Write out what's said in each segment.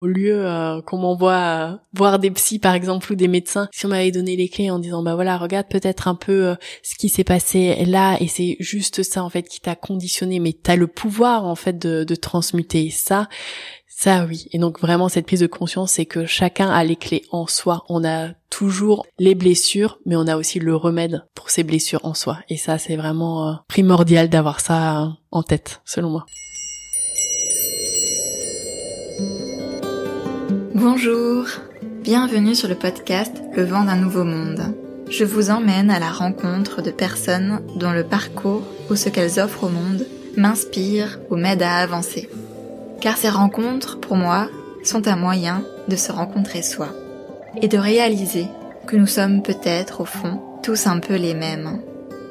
Au lieu qu'on m'envoie voir des psys par exemple ou des médecins, si on m'avait donné les clés en disant bah voilà, regarde peut-être un peu ce qui s'est passé là et c'est juste ça en fait qui t'a conditionné, mais t'as le pouvoir en fait de transmuter ça oui. Et donc vraiment cette prise de conscience, c'est que chacun a les clés en soi. On a toujours les blessures, mais on a aussi le remède pour ces blessures en soi. Et ça c'est vraiment primordial d'avoir ça en tête selon moi. Bonjour, bienvenue sur le podcast Le vent d'un nouveau monde. Je vous emmène à la rencontre de personnes dont le parcours ou ce qu'elles offrent au monde m'inspire ou m'aide à avancer. Car ces rencontres, pour moi, sont un moyen de se rencontrer soi et de réaliser que nous sommes peut-être, au fond, tous un peu les mêmes.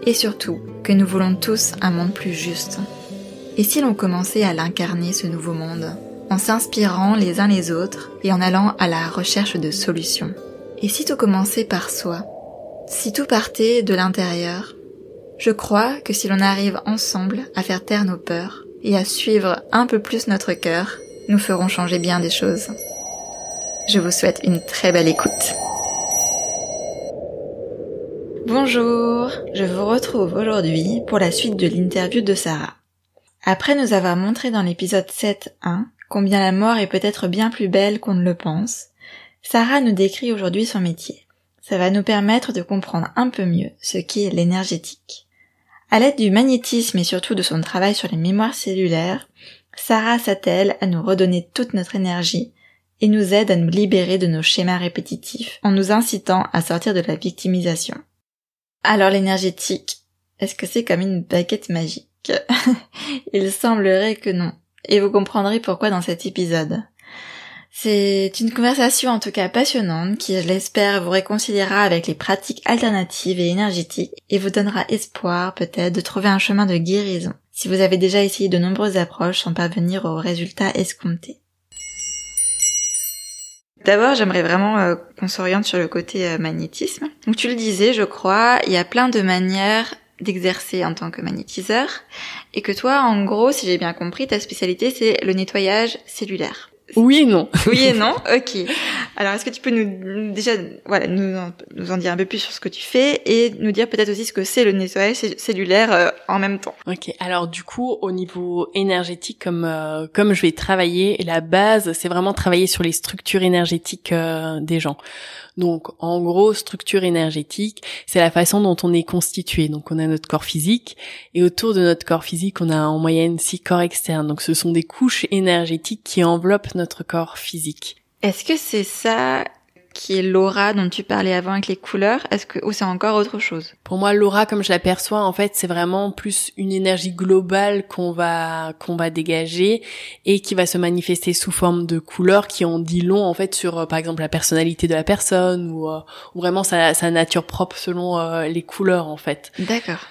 Et surtout, que nous voulons tous un monde plus juste. Et si l'on commençait à l'incarner, ce nouveau monde, en s'inspirant les uns les autres et en allant à la recherche de solutions. Et si tout commençait par soi, si tout partait de l'intérieur, je crois que si l'on arrive ensemble à faire taire nos peurs et à suivre un peu plus notre cœur, nous ferons changer bien des choses. Je vous souhaite une très belle écoute. Bonjour, je vous retrouve aujourd'hui pour la suite de l'interview de Sarah. Après nous avoir montré dans l'épisode 7.1 combien la mort est peut-être bien plus belle qu'on ne le pense, Sarah nous décrit aujourd'hui son métier. Ça va nous permettre de comprendre un peu mieux ce qu'est l'énergétique. À l'aide du magnétisme et surtout de son travail sur les mémoires cellulaires, Sarah s'attelle à nous redonner toute notre énergie et nous aide à nous libérer de nos schémas répétitifs en nous incitant à sortir de la victimisation. Alors l'énergétique, est-ce que c'est comme une baguette magique ? Il semblerait que non. Et vous comprendrez pourquoi dans cet épisode. C'est une conversation en tout cas passionnante qui, je l'espère, vous réconciliera avec les pratiques alternatives et énergétiques et vous donnera espoir peut-être de trouver un chemin de guérison si vous avez déjà essayé de nombreuses approches sans parvenir aux résultats escomptés. D'abord, j'aimerais vraiment qu'on s'oriente sur le côté magnétisme. Donc tu le disais, je crois, il y a plein de manières d'exercer en tant que magnétiseur, et que toi, en gros, si j'ai bien compris, ta spécialité, c'est le nettoyage cellulaire. Oui et non. Oui et non, ok. Alors, est-ce que tu peux nous en dire un peu plus sur ce que tu fais, et nous dire peut-être aussi ce que c'est le nettoyage cellulaire en même temps. Ok, alors du coup, au niveau énergétique, comme je vais travailler, la base, c'est vraiment travailler sur les structures énergétiques des gens. Donc, en gros, structure énergétique, c'est la façon dont on est constitué. Donc, on a notre corps physique, et autour de notre corps physique, on a en moyenne 6 corps externes. Donc, ce sont des couches énergétiques qui enveloppent notre corps physique. Est-ce que c'est ça qui est l'aura dont tu parlais avant avec les couleurs, ou c'est encore autre chose? Pour moi, l'aura, comme je l'aperçois, en fait, c'est vraiment plus une énergie globale qu'on va dégager et qui va se manifester sous forme de couleurs qui en dit long, en fait, sur, par exemple, la personnalité de la personne ou vraiment sa nature propre selon les couleurs, en fait. D'accord.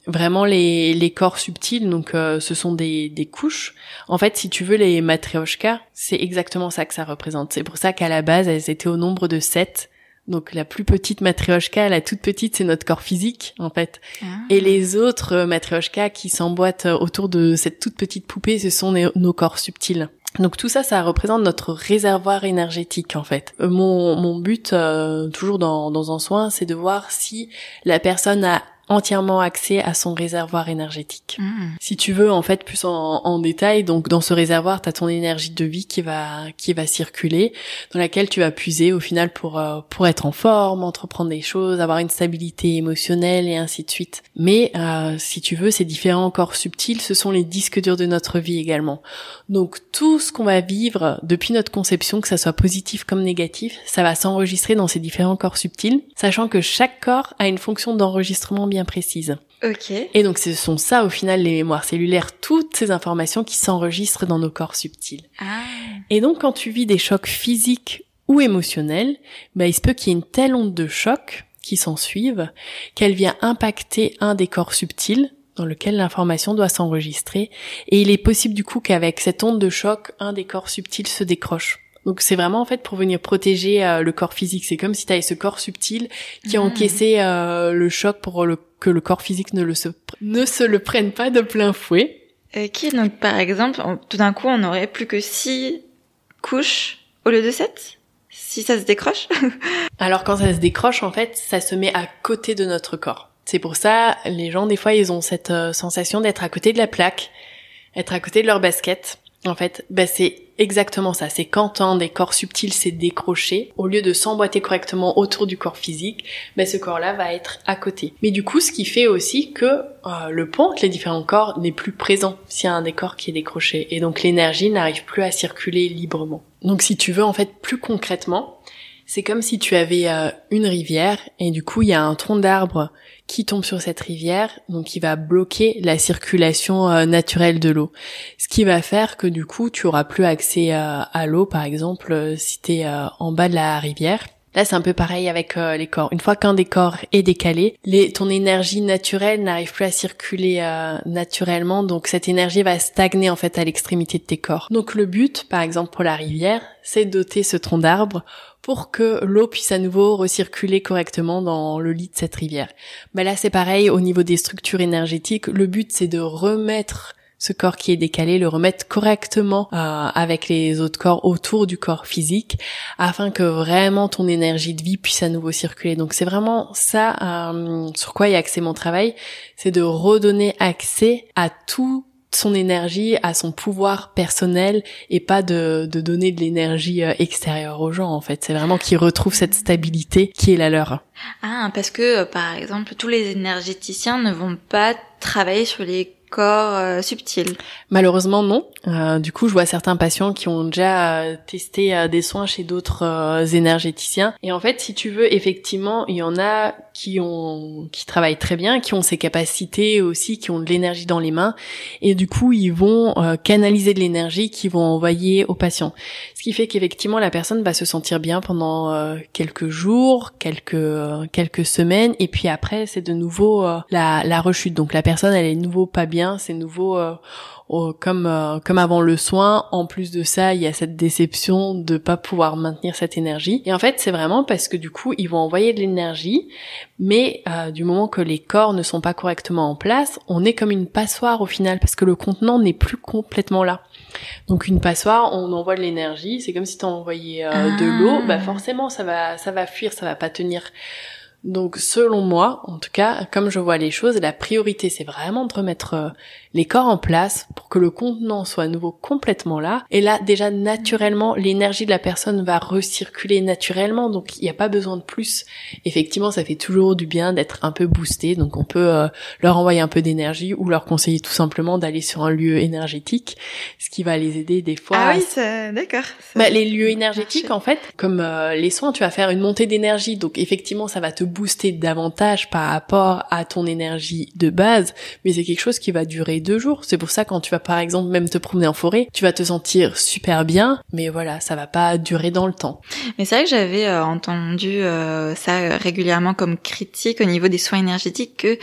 Vraiment les corps subtils, donc ce sont des couches. En fait, si tu veux, les matryoshkas, c'est exactement ça que ça représente. C'est pour ça qu'à la base, elles étaient au nombre de 7. Donc la plus petite matryoshka, la toute petite, c'est notre corps physique, en fait. Ah. Et les autres matryoshkas qui s'emboîtent autour de cette toute petite poupée, ce sont nos corps subtils. Donc tout ça, ça représente notre réservoir énergétique, en fait. Mon but, toujours dans un soin, c'est de voir si la personne a entièrement accès à son réservoir énergétique. Si tu veux, en fait, plus en détail, donc dans ce réservoir, t'as ton énergie de vie qui va circuler, dans laquelle tu vas puiser au final pour être en forme, entreprendre des choses, avoir une stabilité émotionnelle et ainsi de suite. Mais si tu veux, ces différents corps subtils, ce sont les disques durs de notre vie également. Donc tout ce qu'on va vivre depuis notre conception, que ça soit positif comme négatif, ça va s'enregistrer dans ces différents corps subtils, sachant que chaque corps a une fonction d'enregistrement bien précise. Ok. Et donc ce sont ça au final les mémoires cellulaires, toutes ces informations qui s'enregistrent dans nos corps subtils. Ah. Et donc quand tu vis des chocs physiques ou émotionnels, il se peut qu'il y ait une telle onde de choc qui s'ensuive qu'elle vient impacter un des corps subtils dans lequel l'information doit s'enregistrer, et il est possible du coup qu'avec cette onde de choc, un des corps subtils se décroche. Donc c'est vraiment en fait pour venir protéger le corps physique. C'est comme si tu avais ce corps subtil qui a encaissé le choc pour que le corps physique ne se le prenne pas de plein fouet. Ok, donc par exemple, tout d'un coup on n'aurait plus que 6 couches au lieu de 7 si ça se décroche? Alors quand ça se décroche, en fait, ça se met à côté de notre corps. C'est pour ça, les gens, des fois, ils ont cette sensation d'être à côté de la plaque, être à côté de leur basket. En fait, c'est exactement ça. C'est quand un des corps subtils s'est décroché, au lieu de s'emboîter correctement autour du corps physique, ce corps-là va être à côté. Mais du coup, ce qui fait aussi que le pont entre les différents corps n'est plus présent s'il y a un des corps qui est décroché. Et donc l'énergie n'arrive plus à circuler librement. Donc si tu veux, en fait, plus concrètement, c'est comme si tu avais une rivière et du coup, il y a un tronc d'arbre qui tombe sur cette rivière, donc qui va bloquer la circulation naturelle de l'eau. Ce qui va faire que du coup, tu auras plus accès à l'eau, par exemple, si tu es en bas de la rivière. Là, c'est un peu pareil avec les corps. Une fois qu'un des corps est décalé, ton énergie naturelle n'arrive plus à circuler naturellement, donc cette énergie va stagner en fait à l'extrémité de tes corps. Donc le but, par exemple pour la rivière, c'est de doter ce tronc d'arbre pour que l'eau puisse à nouveau recirculer correctement dans le lit de cette rivière. Là, c'est pareil au niveau des structures énergétiques. Le but, c'est de remettre ce corps qui est décalé, le remettre correctement avec les autres corps autour du corps physique, afin que vraiment ton énergie de vie puisse à nouveau circuler. Donc c'est vraiment ça sur quoi est axé mon travail, c'est de redonner accès à tout son énergie, à son pouvoir personnel, et pas de donner de l'énergie extérieure aux gens, en fait. C'est vraiment qu'ils retrouvent cette stabilité qui est la leur. Ah, parce que, par exemple, tous les énergéticiens ne vont pas travailler sur les corps subtils. Malheureusement, non. Du coup, je vois certains patients qui ont déjà testé des soins chez d'autres énergéticiens. Et en fait, si tu veux, effectivement, il y en a qui travaillent très bien, qui ont ces capacités aussi, qui ont de l'énergie dans les mains. Et du coup, ils vont canaliser de l'énergie qu'ils vont envoyer aux patients. Ce qui fait qu'effectivement, la personne va se sentir bien pendant quelques jours, quelques semaines. Et puis après, c'est de nouveau la rechute. Donc la personne, elle est de nouveau pas bien. C'est nouveau comme avant le soin. En plus de ça, il y a cette déception de pas pouvoir maintenir cette énergie. Et en fait, c'est vraiment parce que du coup, ils vont envoyer de l'énergie, mais du moment que les corps ne sont pas correctement en place, on est comme une passoire au final, parce que le contenant n'est plus complètement là. Donc une passoire, on envoie de l'énergie, c'est comme si t'en envoyais de l'eau, forcément ça va fuir, ça va pas tenir. Donc selon moi, en tout cas, comme je vois les choses, la priorité c'est vraiment de remettre les corps en place pour que le contenant soit à nouveau complètement là. Et là, déjà naturellement, l'énergie de la personne va recirculer naturellement, donc il n'y a pas besoin de plus. Effectivement, ça fait toujours du bien d'être un peu boosté, donc on peut leur envoyer un peu d'énergie ou leur conseiller tout simplement d'aller sur un lieu énergétique, ce qui va les aider des fois. Ah oui, c'est d'accord. Les lieux énergétiques, en fait, comme les soins, tu vas faire une montée d'énergie, donc effectivement, ça va te booster davantage par rapport à ton énergie de base, mais c'est quelque chose qui va durer 2 jours. C'est pour ça quand tu vas par exemple même te promener en forêt, tu vas te sentir super bien, mais voilà, ça va pas durer dans le temps. Mais c'est vrai que j'avais entendu ça régulièrement comme critique au niveau des soins énergétiques, que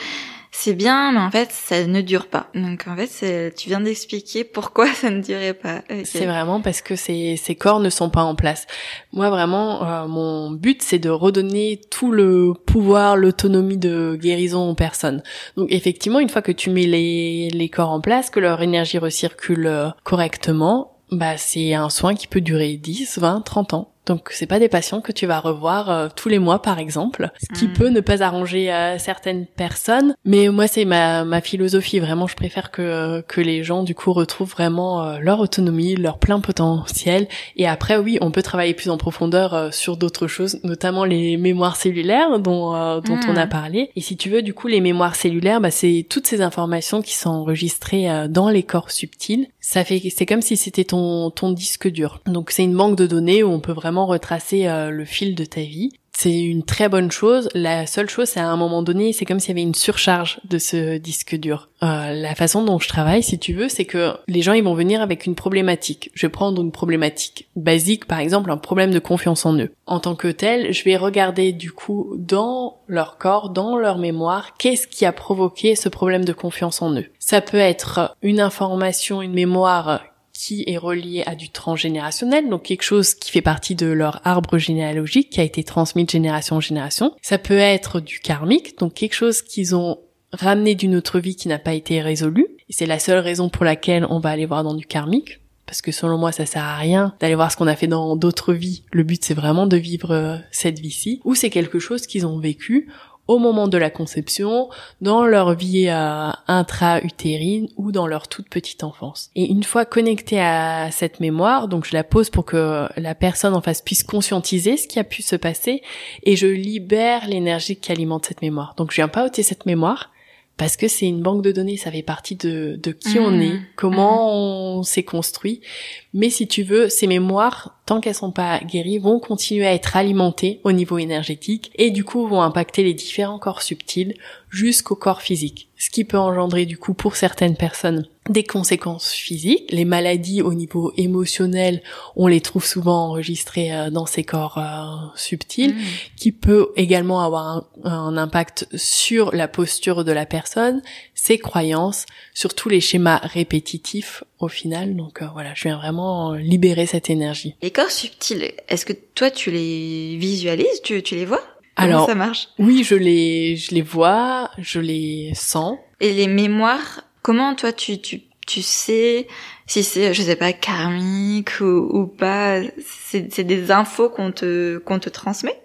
c'est bien, mais en fait, ça ne dure pas. Donc, en fait, tu viens d'expliquer pourquoi ça ne durait pas. Okay. C'est vraiment parce que ces corps ne sont pas en place. Moi, vraiment, mon but, c'est de redonner tout le pouvoir, l'autonomie de guérison aux personnes. Donc, effectivement, une fois que tu mets les corps en place, que leur énergie recircule correctement, c'est un soin qui peut durer 10, 20, 30 ans. Donc c'est pas des patients que tu vas revoir tous les mois par exemple, ce qui peut ne pas arranger certaines personnes, mais moi c'est ma philosophie, vraiment je préfère que les gens du coup retrouvent vraiment leur autonomie, leur plein potentiel, et après oui, on peut travailler plus en profondeur sur d'autres choses, notamment les mémoires cellulaires dont on a parlé. Et si tu veux, du coup les mémoires cellulaires, c'est toutes ces informations qui sont enregistrées dans les corps subtils. C'est comme si c'était ton disque dur. Donc c'est une banque de données où on peut vraiment retracer le fil de ta vie. C'est une très bonne chose. La seule chose, c'est à un moment donné, c'est comme s'il y avait une surcharge de ce disque dur. La façon dont je travaille, si tu veux, c'est que les gens, ils vont venir avec une problématique. Je vais prendre une problématique basique, par exemple, un problème de confiance en eux. En tant que tel, je vais regarder du coup dans leur corps, dans leur mémoire, qu'est-ce qui a provoqué ce problème de confiance en eux. Ça peut être une information, une mémoire qui est relié à du transgénérationnel, donc quelque chose qui fait partie de leur arbre généalogique, qui a été transmis de génération en génération. Ça peut être du karmique, donc quelque chose qu'ils ont ramené d'une autre vie qui n'a pas été résolu. Et c'est la seule raison pour laquelle on va aller voir dans du karmique. parce que selon moi ça sert à rien d'aller voir ce qu'on a fait dans d'autres vies. Le but c'est vraiment de vivre cette vie-ci, ou c'est quelque chose qu'ils ont vécu au moment de la conception, dans leur vie intra-utérine ou dans leur toute petite enfance. Et une fois connectée à cette mémoire, donc je la pose pour que la personne en face puisse conscientiser ce qui a pu se passer, et je libère l'énergie qui alimente cette mémoire. Donc je viens pas ôter cette mémoire, parce que c'est une banque de données, ça fait partie de qui on est, comment on s'est construit. Mais si tu veux, ces mémoires, tant qu'elles sont pas guéries, vont continuer à être alimentées au niveau énergétique et du coup vont impacter les différents corps subtils jusqu'au corps physique. Ce qui peut engendrer du coup pour certaines personnes des conséquences physiques. Les maladies au niveau émotionnel, on les trouve souvent enregistrées dans ces corps subtils, qui peut également avoir un impact sur la posture de la personne, ses croyances, sur tous les schémas répétitifs au final. Donc voilà, je viens vraiment libérer cette énergie. Les corps subtils, est-ce que toi tu les visualises, tu les vois? Alors, comment ça marche? Oui, je les vois, je les sens. Et les mémoires, comment toi tu sais si c'est, je sais pas, karmique ou pas? C'est des infos qu'on te transmet?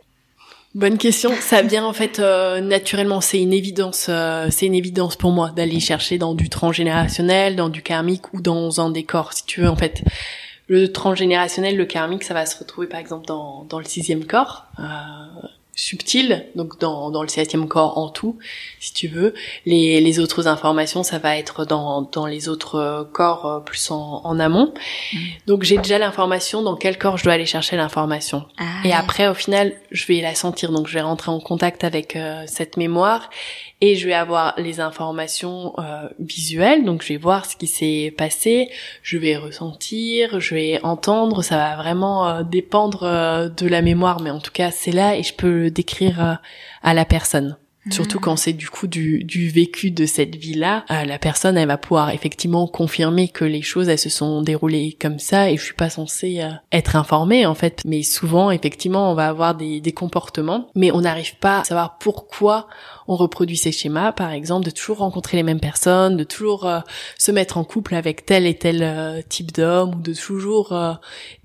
Bonne question. Ça vient en fait naturellement. C'est une évidence pour moi d'aller chercher dans du transgénérationnel, dans du karmique ou dans un décor, si tu veux en fait. Le transgénérationnel, le karmique, ça va se retrouver par exemple dans le 6e corps. Subtil, donc dans le 7e corps en tout, si tu veux. Les autres informations, ça va être dans les autres corps plus en amont. Donc j'ai déjà l'information dans quel corps je dois aller chercher l'information. Et après, au final, je vais la sentir. Donc je vais rentrer en contact avec cette mémoire et je vais avoir les informations visuelles. Donc je vais voir ce qui s'est passé, je vais ressentir, je vais entendre. Ça va vraiment dépendre de la mémoire, mais en tout cas c'est là et je peux le décrire à la personne. Surtout quand c'est du coup du vécu de cette vie-là, la personne elle va pouvoir effectivement confirmer que les choses elles se sont déroulées comme ça et je suis pas censée être informée en fait. Mais souvent effectivement on va avoir des comportements, mais on n'arrive pas à savoir pourquoi on reproduit ces schémas, par exemple de toujours rencontrer les mêmes personnes, de toujours se mettre en couple avec tel et tel type d'homme, ou de toujours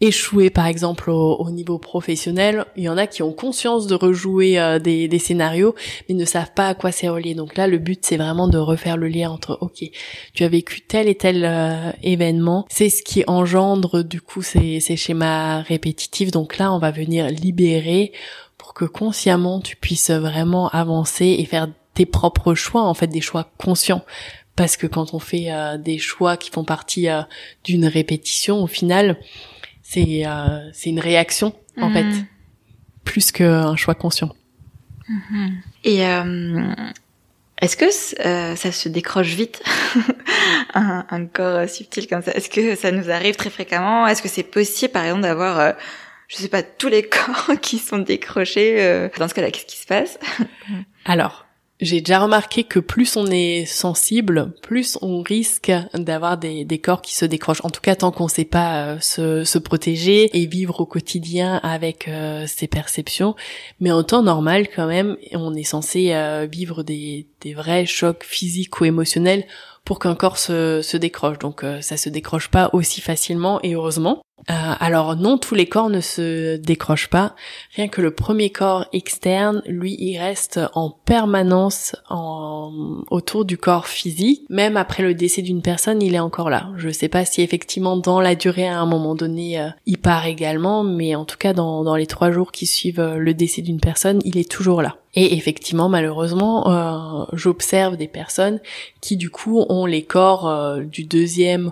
échouer par exemple au niveau professionnel. Il y en a qui ont conscience de rejouer des scénarios mais ne savent pas à quoi c'est relié. Donc là le but c'est vraiment de refaire le lien entre ok, tu as vécu tel et tel événement, c'est ce qui engendre du coup ces schémas répétitifs. Donc là on va venir libérer pour que consciemment tu puisses vraiment avancer et faire tes propres choix, en fait des choix conscients. Parce que quand on fait des choix qui font partie d'une répétition, au final, c'est une réaction en fait, plus qu'un choix conscient. Et est-ce que ça se décroche vite un corps subtil comme ça? Est-ce que ça nous arrive très fréquemment? Est-ce que c'est possible par exemple d'avoir je sais pas, tous les corps qui sont décrochés, dans ce cas-là, qu'est-ce qui se passe? Alors, j'ai déjà remarqué que plus on est sensible, plus on risque d'avoir des corps qui se décrochent. En tout cas, tant qu'on sait pas se protéger et vivre au quotidien avec ces perceptions. Mais en temps normal, quand même, on est censé vivre des vrais chocs physiques ou émotionnels pour qu'un corps se décroche. Donc ça se décroche pas aussi facilement et heureusement. Alors non, tous les corps ne se décrochent pas. Rien que le premier corps externe, lui, il reste en permanence autour du corps physique. Même après le décès d'une personne, il est encore là. Je sais pas si effectivement dans la durée à un moment donné, il part également, mais en tout cas dans les 3 jours qui suivent le décès d'une personne, il est toujours là. Et effectivement, malheureusement, j'observe des personnes qui du coup ont les corps du 2e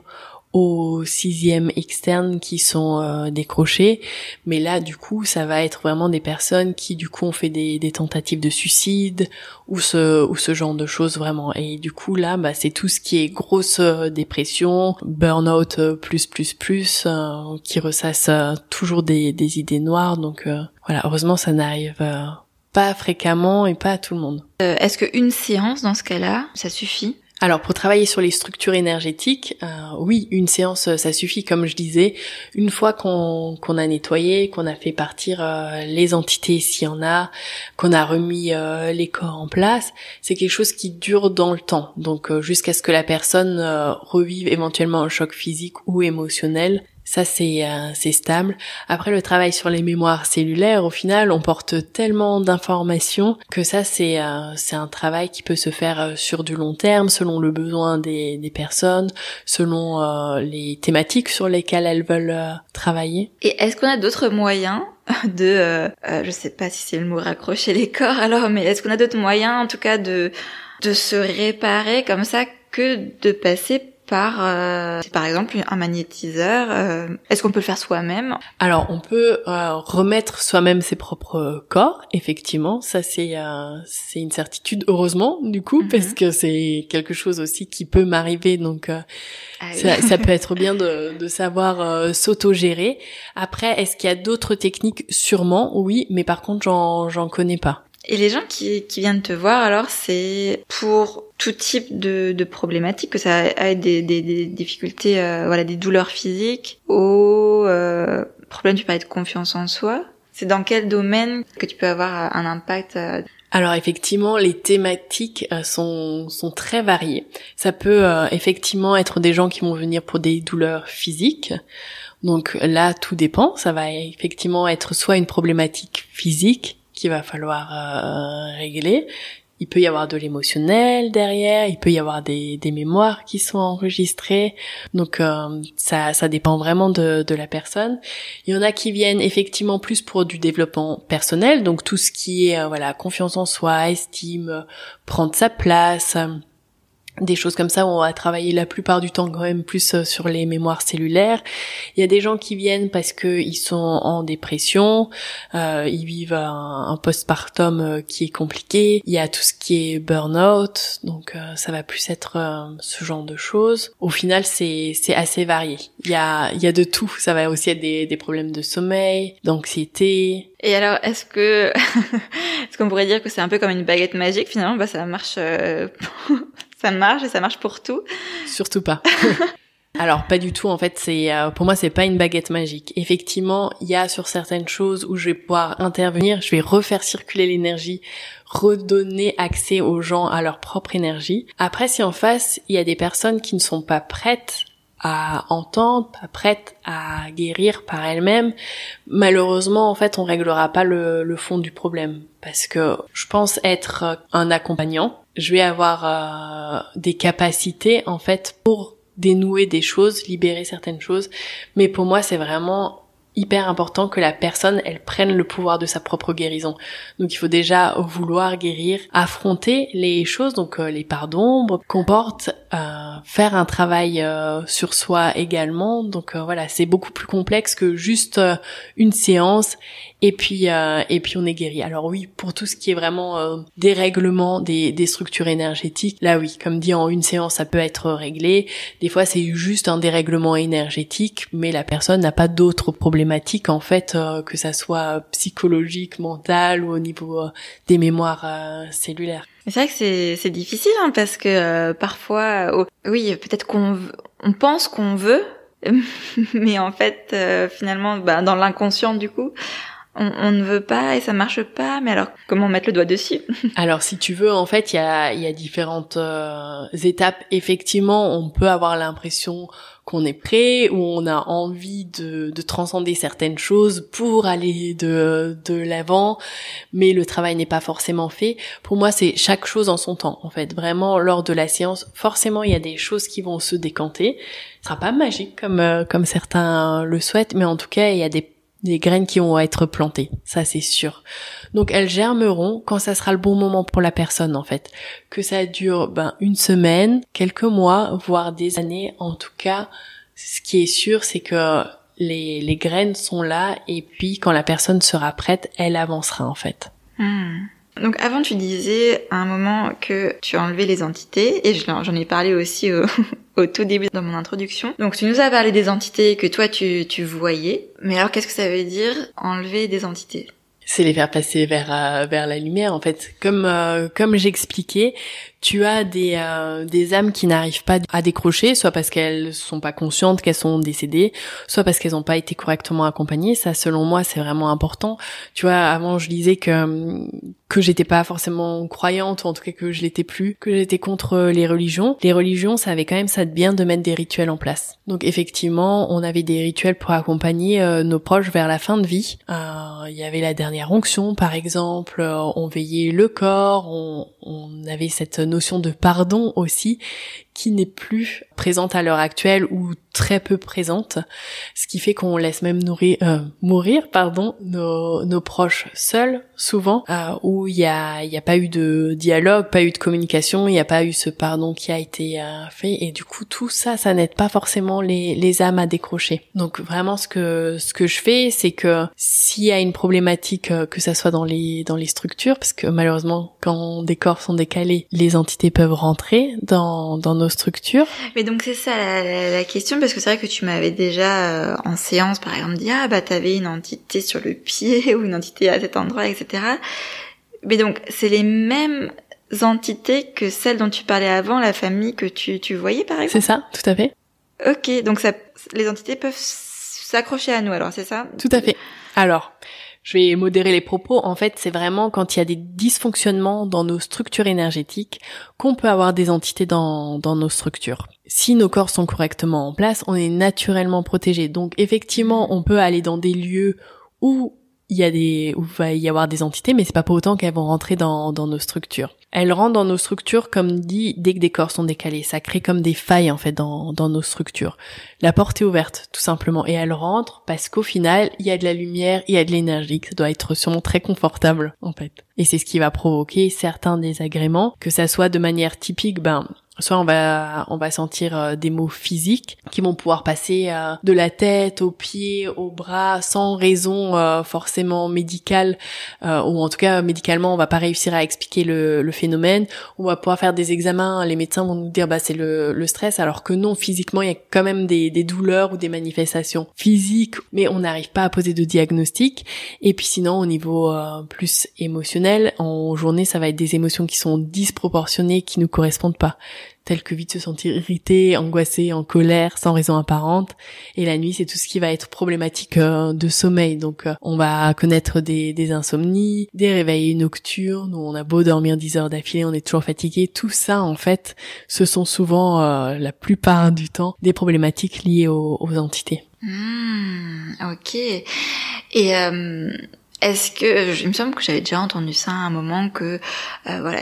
au 6e externe qui sont décrochés, mais là du coup ça va être vraiment des personnes qui du coup ont fait des tentatives de suicide ou ce genre de choses vraiment. Et du coup là c'est tout ce qui est grosse dépression, burn-out qui ressasse toujours des idées noires. Donc voilà, heureusement ça n'arrive pas fréquemment et pas à tout le monde. Est-ce qu'une séance dans ce cas-là, ça suffit? Alors pour travailler sur les structures énergétiques, oui, une séance ça suffit, comme je disais. Une fois qu'on a nettoyé, qu'on a fait partir les entités s'il y en a, qu'on a remis les corps en place, c'est quelque chose qui dure dans le temps. Donc jusqu'à ce que la personne revive éventuellement un choc physique ou émotionnel. Ça c'est stable. Après le travail sur les mémoires cellulaires, au final, on porte tellement d'informations que ça c'est un travail qui peut se faire sur du long terme, selon le besoin des personnes, selon les thématiques sur lesquelles elles veulent travailler. Et est-ce qu'on a d'autres moyens de je sais pas si c'est le mot raccrocher les corps alors, mais est-ce qu'on a d'autres moyens en tout cas de se réparer comme ça que de passer par exemple un magnétiseur? Est-ce qu'on peut le faire soi-même? Alors on peut remettre soi-même ses propres corps, effectivement, ça c'est une certitude, heureusement du coup, parce que c'est quelque chose aussi qui peut m'arriver, donc ça peut être bien de savoir s'auto-gérer. Après, est-ce qu'il y a d'autres techniques? Sûrement, oui, mais par contre j'en connais pas. Et les gens qui viennent te voir, alors, c'est pour tout type de problématiques, que ça ait des difficultés, des douleurs physiques, aux problèmes, tu parlais de confiance en soi. C'est dans quel domaine que tu peux avoir un impact? Alors effectivement, les thématiques sont très variées. Ça peut effectivement être des gens qui vont venir pour des douleurs physiques. Donc là, tout dépend. Ça va effectivement être soit une problématique physique qu'il va falloir régler. Il peut y avoir de l'émotionnel derrière, il peut y avoir des mémoires qui sont enregistrées. Donc ça dépend vraiment de la personne. Il y en a qui viennent effectivement plus pour du développement personnel, donc tout ce qui est confiance en soi, estime, prendre sa place, des choses comme ça où on va travailler la plupart du temps quand même plus sur les mémoires cellulaires. Il y a des gens qui viennent parce que ils sont en dépression, ils vivent un postpartum qui est compliqué. Il y a tout ce qui est burn-out, donc ça va plus être ce genre de choses. Au final, c'est assez varié. Il y a de tout. Ça va aussi être des problèmes de sommeil, d'anxiété. Et alors, est-ce qu'on pourrait dire que c'est un peu comme une baguette magique finalement? Ça marche. Ça marche et ça marche pour tout. Surtout pas. Alors pas du tout, en fait, pour moi c'est pas une baguette magique. Effectivement, il y a sur certaines choses où je vais pouvoir intervenir, je vais refaire circuler l'énergie, redonner accès aux gens à leur propre énergie. Après, si en face, il y a des personnes qui ne sont pas prêtes à entendre, pas prêtes à guérir par elles-mêmes, malheureusement, en fait, on réglera pas le fond du problème. Parce que je pense être un accompagnant, je vais avoir des capacités, en fait, pour dénouer des choses, libérer certaines choses. Mais pour moi, c'est vraiment hyper important que la personne, elle prenne le pouvoir de sa propre guérison. Donc il faut déjà vouloir guérir, affronter les choses, donc les parts d'ombre qu'on porte, faire un travail sur soi également. Donc c'est beaucoup plus complexe que juste une séance et puis on est guéri. Alors oui, pour tout ce qui est vraiment dérèglement des structures énergétiques, là oui, comme dit, en une séance ça peut être réglé. Des fois c'est juste un dérèglement énergétique, mais la personne n'a pas d'autres problématiques en fait, que ça soit psychologique, mental ou au niveau des mémoires cellulaires. C'est vrai que c'est difficile parce que parfois oui, peut-être qu'on pense qu'on veut, mais en fait finalement dans l'inconscient du coup on ne veut pas et ça marche pas. Mais alors comment mettre le doigt dessus? Alors si tu veux, en fait il y a différentes étapes. Effectivement, on peut avoir l'impression qu'on est prêt, ou on a envie de transcender certaines choses pour aller de l'avant, mais le travail n'est pas forcément fait. Pour moi, c'est chaque chose en son temps, en fait. Vraiment, lors de la séance, forcément, il y a des choses qui vont se décanter. Ce sera pas magique comme certains le souhaitent, mais en tout cas, il y a des graines qui vont être plantées, ça c'est sûr. Donc elles germeront quand ça sera le bon moment pour la personne, en fait. Que ça dure une semaine, quelques mois, voire des années. En tout cas, ce qui est sûr, c'est que les graines sont là, et puis quand la personne sera prête, elle avancera, en fait. Donc avant, tu disais à un moment que tu as enlevé les entités, et j'en ai parlé aussi au tout début dans mon introduction. Donc tu nous as parlé des entités que toi tu voyais, mais alors qu'est-ce que ça veut dire enlever des entités? C'est les faire passer vers la lumière, en fait. Comme j'expliquais, tu as des âmes qui n'arrivent pas à décrocher, soit parce qu'elles sont pas conscientes qu'elles sont décédées, soit parce qu'elles n'ont pas été correctement accompagnées. Ça, selon moi, c'est vraiment important. Tu vois, avant, je disais que j'étais pas forcément croyante, ou en tout cas que je l'étais plus, que j'étais contre les religions. Les religions, ça avait quand même ça de bien de mettre des rituels en place. Donc effectivement, on avait des rituels pour accompagner nos proches vers la fin de vie. Il y avait la dernière onction, par exemple, on veillait le corps, on avait cette notion de pardon aussi, qui n'est plus présente à l'heure actuelle ou très peu présente, ce qui fait qu'on laisse même mourir nos proches seuls souvent, où il y a pas eu de dialogue, pas eu de communication, il n'y a pas eu ce pardon qui a été fait, et du coup tout ça n'aide pas forcément les âmes à décrocher. Donc vraiment ce que je fais, c'est que s'il y a une problématique, que ça soit dans les structures, parce que malheureusement quand des corps sont décalés, les entités peuvent rentrer dans nos structures. Mais donc c'est ça la question, parce que c'est vrai que tu m'avais déjà en séance par exemple dit t'avais une entité sur le pied ou une entité à cet endroit, etc. Mais donc c'est les mêmes entités que celles dont tu parlais avant, la famille que tu voyais par exemple? C'est ça, tout à fait. Ok, donc les entités peuvent s'accrocher à nous alors, c'est ça? Tout à fait. Alors, je vais modérer les propos. En fait, c'est vraiment quand il y a des dysfonctionnements dans nos structures énergétiques qu'on peut avoir des entités dans nos structures. Si nos corps sont correctement en place, on est naturellement protégé. Donc, effectivement, on peut aller dans des lieux où où va y avoir des entités, mais c'est pas pour autant qu'elles vont rentrer dans nos structures. Elles rentrent dans nos structures, comme dit, dès que des corps sont décalés. Ça crée comme des failles, en fait, dans nos structures. La porte est ouverte, tout simplement, et elles rentrent parce qu'au final, il y a de la lumière, il y a de l'énergie, que ça doit être sûrement très confortable, en fait. Et c'est ce qui va provoquer certains désagréments, que ça soit de manière typique, soit on va sentir des maux physiques qui vont pouvoir passer de la tête aux pieds, aux bras, sans raison forcément médicale, ou en tout cas médicalement on va pas réussir à expliquer le phénomène. On va pouvoir faire des examens, les médecins vont nous dire c'est le stress, alors que non, physiquement il y a quand même des douleurs ou des manifestations physiques, mais on n'arrive pas à poser de diagnostic. Et puis sinon au niveau plus émotionnel, en journée ça va être des émotions qui sont disproportionnées, qui nous correspondent pas, telles que vite se sentir irrité, angoissé, en colère, sans raison apparente. Et la nuit, c'est tout ce qui va être problématique de sommeil. Donc, on va connaître des insomnies, des réveils nocturnes, où on a beau dormir 10 heures d'affilée, on est toujours fatigué. Tout ça, en fait, ce sont souvent, la plupart du temps, des problématiques liées aux entités. Ok. Et est-ce que, il me semble que j'avais déjà entendu ça à un moment, que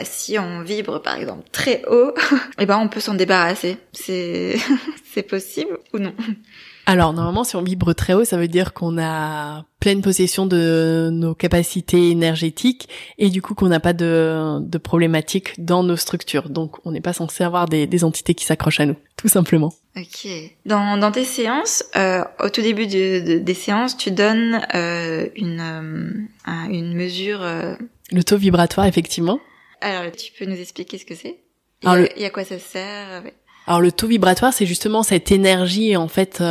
si on vibre par exemple très haut, on peut s'en débarrasser. C'est possible ou non? Alors normalement, si on vibre très haut, ça veut dire qu'on a pleine possession de nos capacités énergétiques et du coup qu'on n'a pas de problématiques dans nos structures. Donc on n'est pas censé avoir des entités qui s'accrochent à nous, tout simplement. Ok. Dans tes séances, au tout début des séances, tu donnes une mesure. Le taux vibratoire, effectivement. Alors tu peux nous expliquer ce que c'est? Et à quoi ça sert? Ouais. Alors le taux vibratoire, c'est justement cette énergie en fait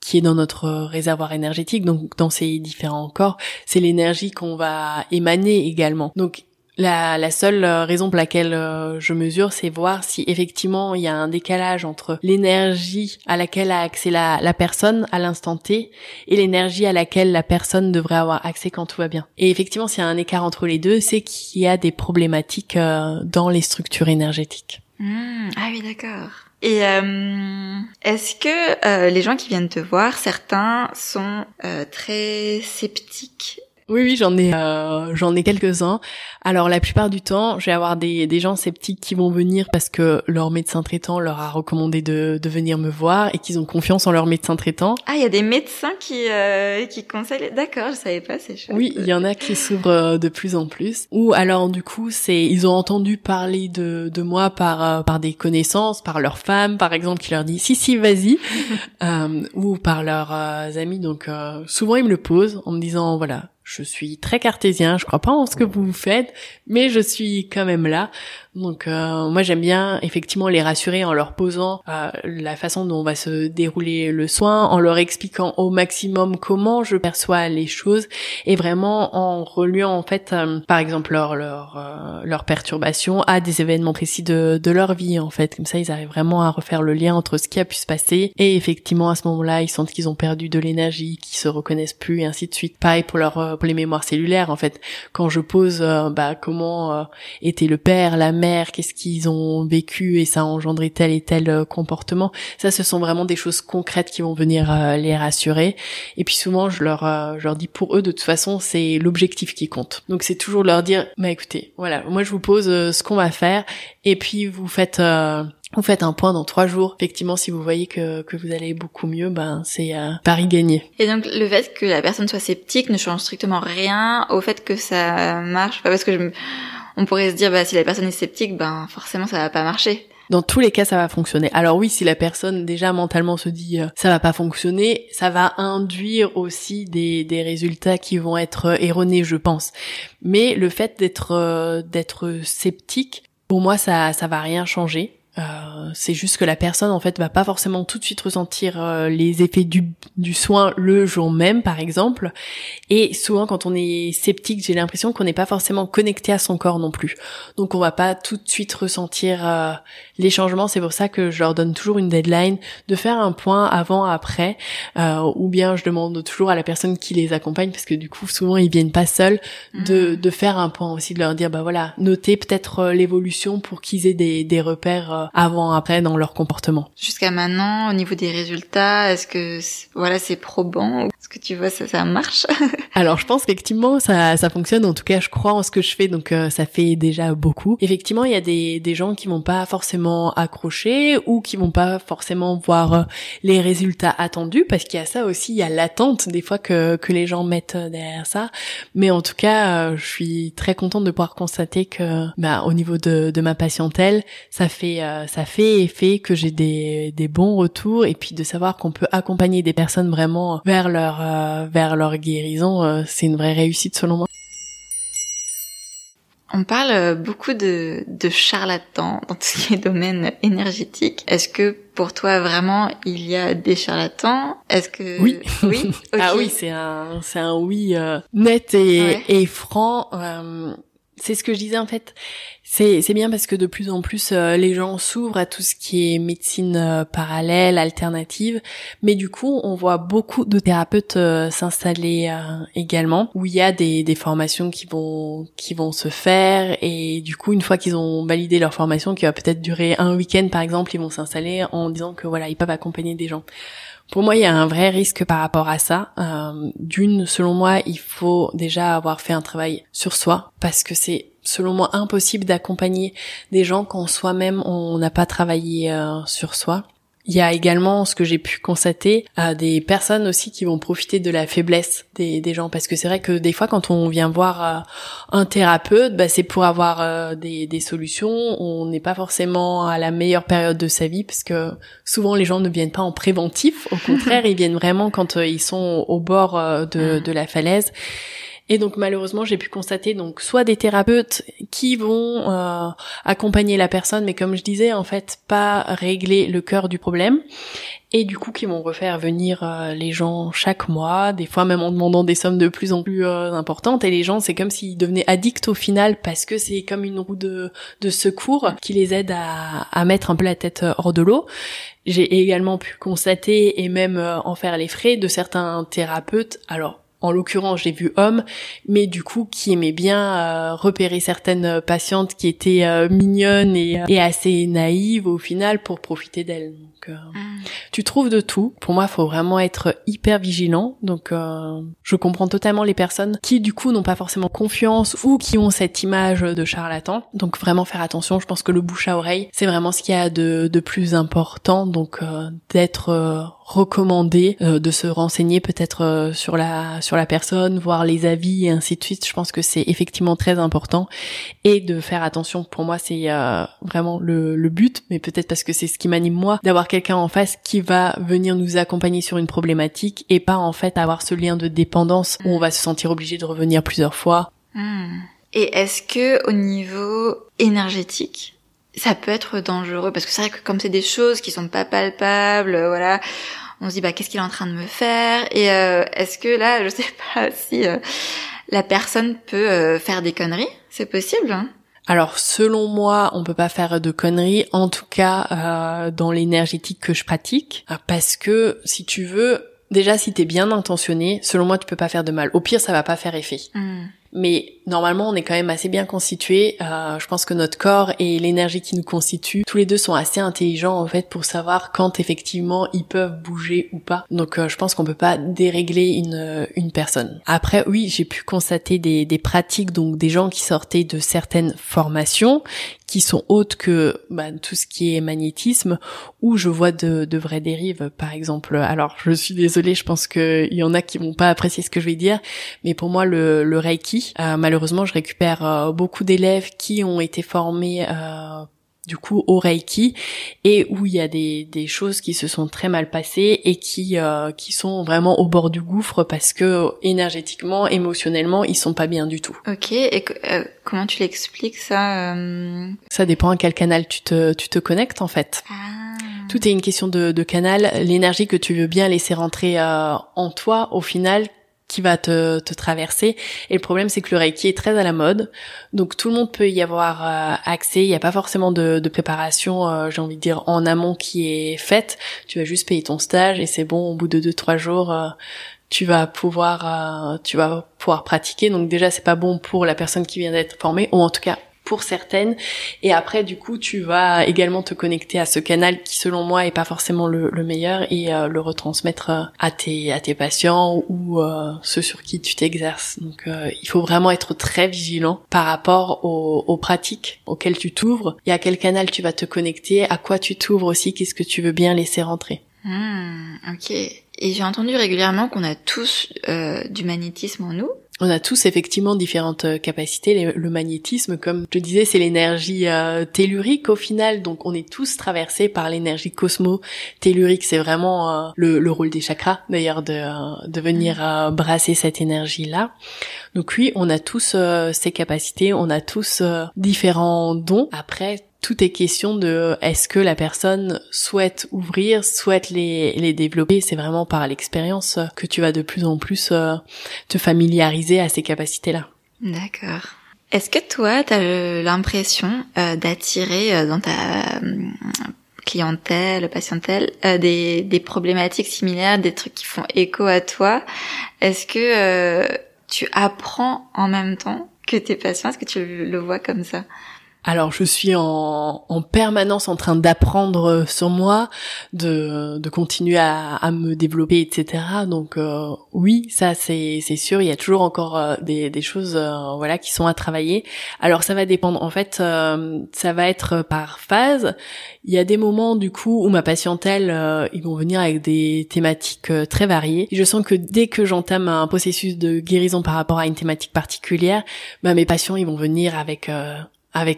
qui est dans notre réservoir énergétique, donc dans ces différents corps, c'est l'énergie qu'on va émaner également. Donc la seule raison pour laquelle je mesure, c'est voir si effectivement il y a un décalage entre l'énergie à laquelle a accès la personne à l'instant T et l'énergie à laquelle la personne devrait avoir accès quand tout va bien. Et effectivement, s'il y a un écart entre les deux, c'est qu'il y a des problématiques dans les structures énergétiques. Ah oui, d'accord. Et est-ce que les gens qui viennent te voir, certains sont très sceptiques? Oui, j'en ai quelques-uns. Alors la plupart du temps, je vais avoir des gens sceptiques qui vont venir parce que leur médecin traitant leur a recommandé de venir me voir et qu'ils ont confiance en leur médecin traitant. Ah, il y a des médecins qui conseillent. D'accord, je savais pas, c'est chouette. Oui, il y en a qui s'ouvrent de plus en plus. Ou alors du coup, ils ont entendu parler de moi par des connaissances, par leur femme par exemple, qui leur dit si vas-y, ou par leurs amis. Donc souvent ils me le posent en me disant voilà, je suis très cartésien, je crois pas en ce que vous faites, mais je suis quand même là. Donc moi j'aime bien effectivement les rassurer en leur posant la façon dont va se dérouler le soin, en leur expliquant au maximum comment je perçois les choses et vraiment en reliant en fait par exemple leur perturbation à des événements précis de leur vie en fait. Comme ça ils arrivent vraiment à refaire le lien entre ce qui a pu se passer et effectivement à ce moment-là ils sentent qu'ils ont perdu de l'énergie, qu'ils se reconnaissent plus et ainsi de suite. Pareil pour les mémoires cellulaires en fait. Quand je pose comment était le père, la mère, qu'est-ce qu'ils ont vécu et ça a engendré tel et tel comportement. Ça, ce sont vraiment des choses concrètes qui vont venir les rassurer. Et puis souvent, je leur dis pour eux, de toute façon, c'est l'objectif qui compte. Donc c'est toujours leur dire, écoutez, voilà, moi je vous pose ce qu'on va faire et puis vous faites un point dans 3 jours. Effectivement, si vous voyez que vous allez beaucoup mieux, c'est pari gagné. Et donc, le fait que la personne soit sceptique ne change strictement rien au fait que ça marche. Parce que on pourrait se dire, si la personne est sceptique, forcément ça va pas marcher. Dans tous les cas, ça va fonctionner. Alors oui, si la personne déjà mentalement se dit ça va pas fonctionner, ça va induire aussi des résultats qui vont être erronés, je pense. Mais le fait d'être sceptique, pour moi, ça va rien changer. C'est juste que la personne en fait va pas forcément tout de suite ressentir les effets du soin le jour même par exemple, et souvent quand on est sceptique j'ai l'impression qu'on n'est pas forcément connecté à son corps non plus, donc on va pas tout de suite ressentir les changements. C'est pour ça que je leur donne toujours une deadline de faire un point avant après, ou bien je demande toujours à la personne qui les accompagne, parce que du coup souvent ils viennent pas seuls, de faire un point aussi, de leur dire voilà, notez peut-être l'évolution pour qu'ils aient des repères avant, après dans leur comportement. Jusqu'à maintenant, au niveau des résultats, est-ce que c'est probant? Est-ce que tu vois ça marche? Alors je pense qu'effectivement ça fonctionne, en tout cas je crois en ce que je fais, donc ça fait déjà beaucoup. Effectivement il y a des gens qui vont pas forcément accrocher ou qui vont pas forcément voir les résultats attendus, parce qu'il y a ça aussi, il y a l'attente des fois que les gens mettent derrière ça. Mais en tout cas je suis très contente de pouvoir constater que au niveau de ma patientèle ça fait effet, que j'ai des bons retours, et puis de savoir qu'on peut accompagner des personnes vraiment vers leur guérison, c'est une vraie réussite selon moi. On parle beaucoup de charlatans dans tout ce qui est domaine énergétique. Est-ce que pour toi vraiment il y a des charlatans? Est-ce que oui, okay. Ah oui, c'est un oui net et franc. C'est ce que je disais en fait. C'est bien parce que de plus en plus les gens s'ouvrent à tout ce qui est médecine parallèle, alternative, mais du coup on voit beaucoup de thérapeutes s'installer également, où il y a des formations qui vont se faire, et du coup une fois qu'ils ont validé leur formation, qui va peut-être durer un week-end par exemple, ils vont s'installer en disant que voilà, ils peuvent accompagner des gens. Pour moi, il y a un vrai risque par rapport à ça. Selon moi, il faut déjà avoir fait un travail sur soi, parce que c'est, selon moi, impossible d'accompagner des gens quand soi-même on n'a pas travaillé sur soi. Il y a également, ce que j'ai pu constater, des personnes aussi qui vont profiter de la faiblesse des gens, parce que c'est vrai que des fois quand on vient voir un thérapeute, c'est pour avoir des solutions. On n'est pas forcément à la meilleure période de sa vie, parce que souvent les gens ne viennent pas en préventif, au contraire ils viennent vraiment quand ils sont au bord de la falaise. Et donc malheureusement j'ai pu constater donc soit des thérapeutes qui vont accompagner la personne, mais comme je disais en fait pas régler le cœur du problème, et du coup qui vont refaire venir les gens chaque mois, des fois même en demandant des sommes de plus en plus importantes, et les gens c'est comme s'ils devenaient addicts au final, parce que c'est comme une roue de secours qui les aide à mettre un peu la tête hors de l'eau. J'ai également pu constater et même en faire les frais de certains thérapeutes, alors en l'occurrence j'ai vu hommes, mais du coup qui aimaient bien repérer certaines patientes qui étaient mignonnes et assez naïves au final pour profiter d'elles. Donc tu trouves de tout. Pour moi, il faut vraiment être hyper vigilant. Donc je comprends totalement les personnes qui du coup n'ont pas forcément confiance ou qui ont cette image de charlatan. Donc vraiment faire attention. Je pense que le bouche à oreille, c'est vraiment ce qu'il y a de plus important. Donc d'être recommandé, de se renseigner peut-être sur la personne, voir les avis et ainsi de suite. Je pense que c'est effectivement très important, et de faire attention. Pour moi, c'est vraiment le but, mais peut-être parce que c'est ce qui m'anime moi, d'avoir quelqu'un en face qui va venir nous accompagner sur une problématique, et pas en fait avoir ce lien de dépendance où on va se sentir obligé de revenir plusieurs fois. Et est-ce que au niveau énergétique, ça peut être dangereux? Parce que c'est vrai que comme c'est des choses qui sont pas palpables, voilà, on se dit qu'est-ce qu'il est en train de me faire? Et est-ce que là, je sais pas si la personne peut faire des conneries? C'est possible, hein? Alors, selon moi, on peut pas faire de conneries, en tout cas dans l'énergétique que je pratique, parce que si tu veux, déjà si t'es bien intentionné, selon moi, tu peux pas faire de mal. Au pire, ça va pas faire effet. Mais normalement, on est quand même assez bien constitué. Je pense que notre corps et l'énergie qui nous constitue, tous les deux sont assez intelligents en fait pour savoir quand effectivement ils peuvent bouger ou pas. Donc, je pense qu'on peut pas dérégler une personne. Après, oui, j'ai pu constater des pratiques, donc des gens qui sortaient de certaines formations, qui sont autres que tout ce qui est magnétisme, où je vois de vraies dérives. Par exemple, alors je suis désolée, je pense qu'il y en a qui vont pas apprécier ce que je vais dire, mais pour moi le Reiki, malheureusement je récupère beaucoup d'élèves qui ont été formés du coup au Reiki et où il y a des choses qui se sont très mal passées et qui sont vraiment au bord du gouffre parce que énergétiquement, émotionnellement, ils sont pas bien du tout. Ok, et comment tu l'expliques ça? Ça dépend à quel canal tu te connectes en fait. Tout est une question de canal, l'énergie que tu veux bien laisser rentrer en toi au final qui va te traverser. Et le problème, c'est que le Reiki est très à la mode. Donc, tout le monde peut y avoir accès. Il n'y a pas forcément de préparation, j'ai envie de dire, en amont qui est faite. Tu vas juste payer ton stage et c'est bon, au bout de 2-3 jours, tu vas pouvoir pratiquer. Donc, déjà, c'est pas bon pour la personne qui vient d'être formée, ou en tout cas, pour certaines. Et après, du coup, tu vas également te connecter à ce canal qui, selon moi, est pas forcément le meilleur et le retransmettre à tes patients ou ceux sur qui tu t'exerces. Donc, il faut vraiment être très vigilant par rapport aux pratiques auxquelles tu t'ouvres et à quel canal tu vas te connecter, à quoi tu t'ouvres aussi, qu'est-ce que tu veux bien laisser rentrer. Ok. Et j'ai entendu régulièrement qu'on a tous du magnétisme en nous. On a tous effectivement différentes capacités. Le magnétisme, comme je disais, c'est l'énergie tellurique au final. Donc on est tous traversés par l'énergie cosmo-tellurique. C'est vraiment le rôle des chakras d'ailleurs de venir brasser cette énergie-là. Donc oui, on a tous ces capacités, on a tous différents dons. Après, tout est question de est-ce que la personne souhaite ouvrir, souhaite les développer. C'est vraiment par l'expérience que tu vas de plus en plus te familiariser à ces capacités-là. D'accord. Est-ce que toi, tu as l'impression d'attirer dans ta clientèle, patientèle, des problématiques similaires, des trucs qui font écho à toi? Est-ce que tu apprends en même temps que tes patients? Est-ce que tu le vois comme ça? Alors, je suis en permanence en train d'apprendre sur moi, de continuer à me développer, etc. Donc, oui, ça c'est sûr. Il y a toujours encore des choses, voilà, qui sont à travailler. Alors, ça va dépendre. En fait, ça va être par phase. Il y a des moments, du coup, où ma patientèle, ils vont venir avec des thématiques très variées. Et je sens que dès que j'entame un processus de guérison par rapport à une thématique particulière, mes patients, ils vont venir avec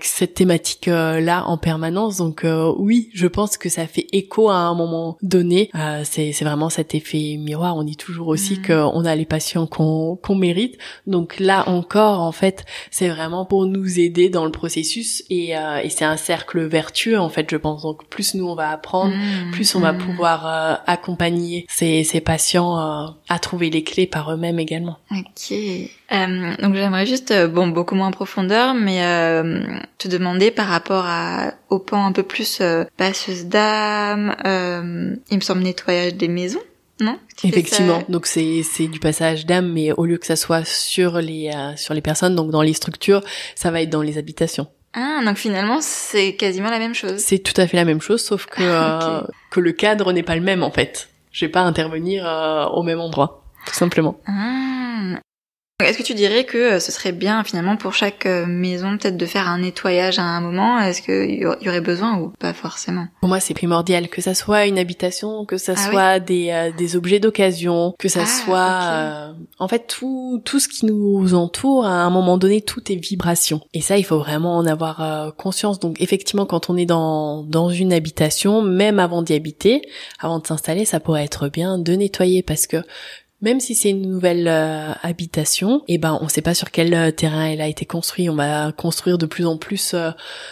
cette thématique là en permanence. Donc oui, je pense que ça fait écho à un moment donné. C'est vraiment cet effet miroir. On dit toujours aussi qu'on a les patients qu'on mérite. Donc là encore, en fait, c'est vraiment pour nous aider dans le processus et c'est un cercle vertueux en fait, je pense. Donc plus nous on va apprendre, plus on va pouvoir accompagner ces patients à trouver les clés par eux-mêmes également. Ok. Donc j'aimerais juste, beaucoup moins en profondeur, mais te demander par rapport au pan un peu plus passeuse d'âme, il me semble nettoyage des maisons, non? Effectivement, donc c'est du passage d'âme, mais au lieu que ça soit sur les personnes, donc dans les structures, ça va être dans les habitations. Ah, donc finalement c'est quasiment la même chose. C'est tout à fait la même chose, sauf que okay. Que le cadre n'est pas le même en fait. Je vais pas intervenir au même endroit, tout simplement. Est-ce que tu dirais que ce serait bien finalement pour chaque maison peut-être de faire un nettoyage à un moment? Est-ce qu'il y aurait besoin ou pas forcément? Pour moi c'est primordial que ça soit une habitation, que ça soit des objets d'occasion, que ça soit en fait tout ce qui nous entoure. À un moment donné tout est vibration et ça il faut vraiment en avoir conscience. Donc effectivement quand on est dans une habitation, même avant d'y habiter, avant de s'installer, ça pourrait être bien de nettoyer parce que Même si c'est une nouvelle habitation, on sait pas sur quel terrain elle a été construite. On va construire de plus en plus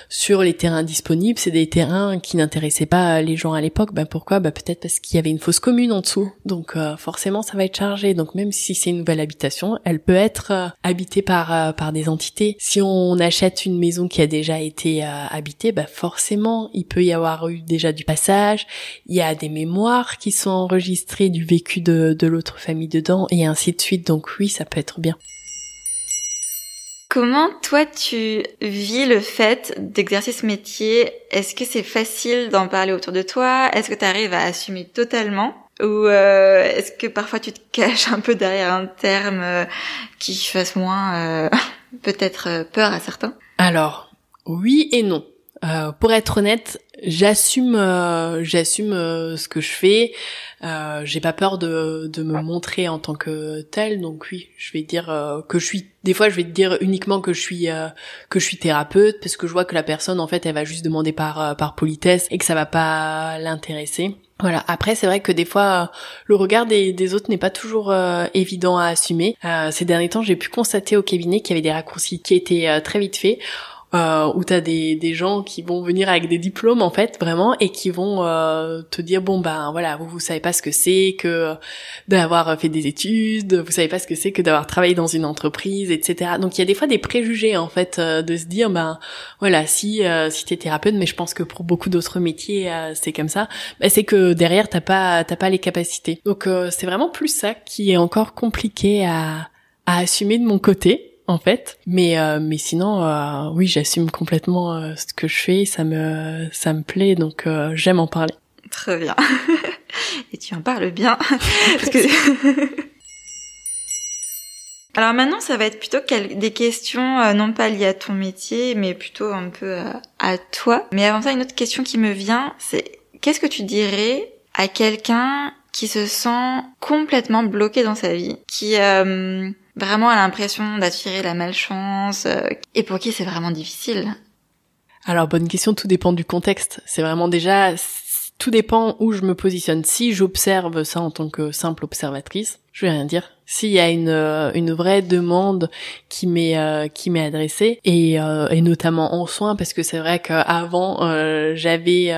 sur les terrains disponibles. C'est des terrains qui n'intéressaient pas les gens à l'époque. Pourquoi ? Peut-être parce qu'il y avait une fosse commune en dessous. Donc forcément ça va être chargé. Donc même si c'est une nouvelle habitation, elle peut être habitée par des entités. Si on achète une maison qui a déjà été habitée, forcément il peut y avoir eu déjà du passage. Il y a des mémoires qui sont enregistrées du vécu de l'autre famille dedans et ainsi de suite. Donc oui, ça peut être bien. Comment toi tu vis le fait d'exercer ce métier ? Est-ce que c'est facile d'en parler autour de toi ? Est-ce que tu arrives à assumer totalement ? Ou est-ce que parfois tu te caches un peu derrière un terme qui fasse moins peut-être peur à certains ? Alors, oui et non. Pour être honnête, j'assume ce que je fais. J'ai pas peur de me montrer en tant que telle. Donc oui, je vais dire que je suis. Des fois, je vais te dire uniquement que je suis thérapeute parce que je vois que la personne en fait, elle va juste demander par politesse et que ça va pas l'intéresser. Voilà. Après, c'est vrai que des fois, le regard des autres n'est pas toujours évident à assumer. Ces derniers temps, j'ai pu constater au cabinet qu'il y avait des raccourcis qui étaient très vite faits. Où t'as des gens qui vont venir avec des diplômes en fait vraiment et qui vont te dire voilà, vous savez pas ce que c'est que d'avoir fait des études, vous savez pas ce que c'est que d'avoir travaillé dans une entreprise, etc. Donc il y a des fois des préjugés en fait de se dire voilà, si t'es thérapeute, mais je pense que pour beaucoup d'autres métiers c'est comme ça, c'est que derrière t'as pas les capacités. Donc c'est vraiment plus ça qui est encore compliqué à assumer de mon côté. En fait, mais sinon oui, j'assume complètement ce que je fais, ça me plaît, donc j'aime en parler. Très bien. Et tu en parles bien. Parce que... Alors maintenant, ça va être plutôt des questions non pas liées à ton métier, mais plutôt un peu à toi. Mais avant ça, une autre question qui me vient, c'est qu'est-ce que tu dirais à quelqu'un qui se sent complètement bloqué dans sa vie, qui vraiment a l'impression d'attirer la malchance, et pour qui c'est vraiment difficile ? Alors, bonne question, tout dépend du contexte. C'est vraiment déjà, tout dépend où je me positionne. Si j'observe ça en tant que simple observatrice, je vais rien dire. S'il y a une vraie demande qui m'est adressée et notamment en soins, parce que c'est vrai qu'avant j'avais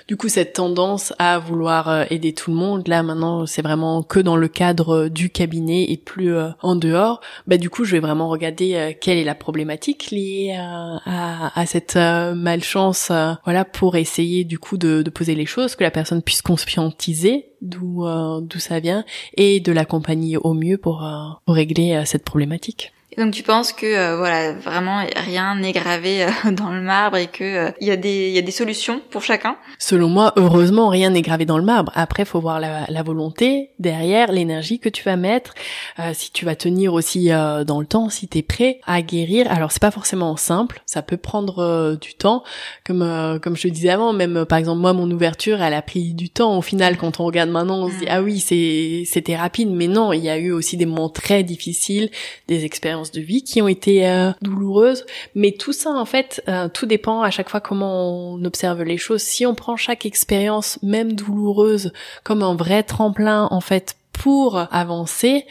du coup cette tendance à vouloir aider tout le monde. Là maintenant c'est vraiment que dans le cadre du cabinet et plus en dehors. Du coup je vais vraiment regarder quelle est la problématique liée à cette malchance, voilà, pour essayer du coup de poser les choses, que la personne puisse conscientiser d'où ça vient et de l'accompagner au mieux pour régler cette problématique. Et donc tu penses que voilà, vraiment rien n'est gravé dans le marbre et que il y a des solutions pour chacun ? Selon moi, heureusement, rien n'est gravé dans le marbre. Après, faut voir la volonté derrière, l'énergie que tu vas mettre, si tu vas tenir aussi dans le temps, si t'es prêt à guérir. Alors c'est pas forcément simple, ça peut prendre du temps. Comme je te disais avant, même par exemple moi, mon ouverture, elle a pris du temps. Au final, quand on regarde maintenant, on se dit ah oui, c'était rapide, mais non, il y a eu aussi des moments très difficiles, des expériences de vie qui ont été douloureuses, mais tout ça en fait tout dépend à chaque fois comment on observe les choses. Si on prend chaque expérience même douloureuse comme un vrai tremplin en fait pour avancer,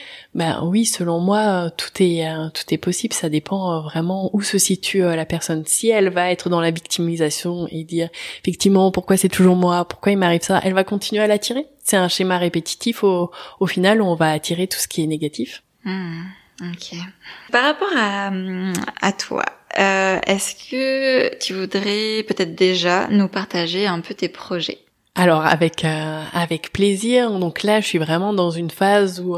oui, selon moi tout est possible. Ça dépend vraiment où se situe la personne. Si elle va être dans la victimisation et dire effectivement pourquoi c'est toujours moi, pourquoi il m'arrive ça, elle va continuer à l'attirer. C'est un schéma répétitif au final où on va attirer tout ce qui est négatif. Ok. Par rapport à toi, est-ce que tu voudrais peut-être déjà nous partager un peu tes projets ? Alors avec plaisir. Donc là, je suis vraiment dans une phase où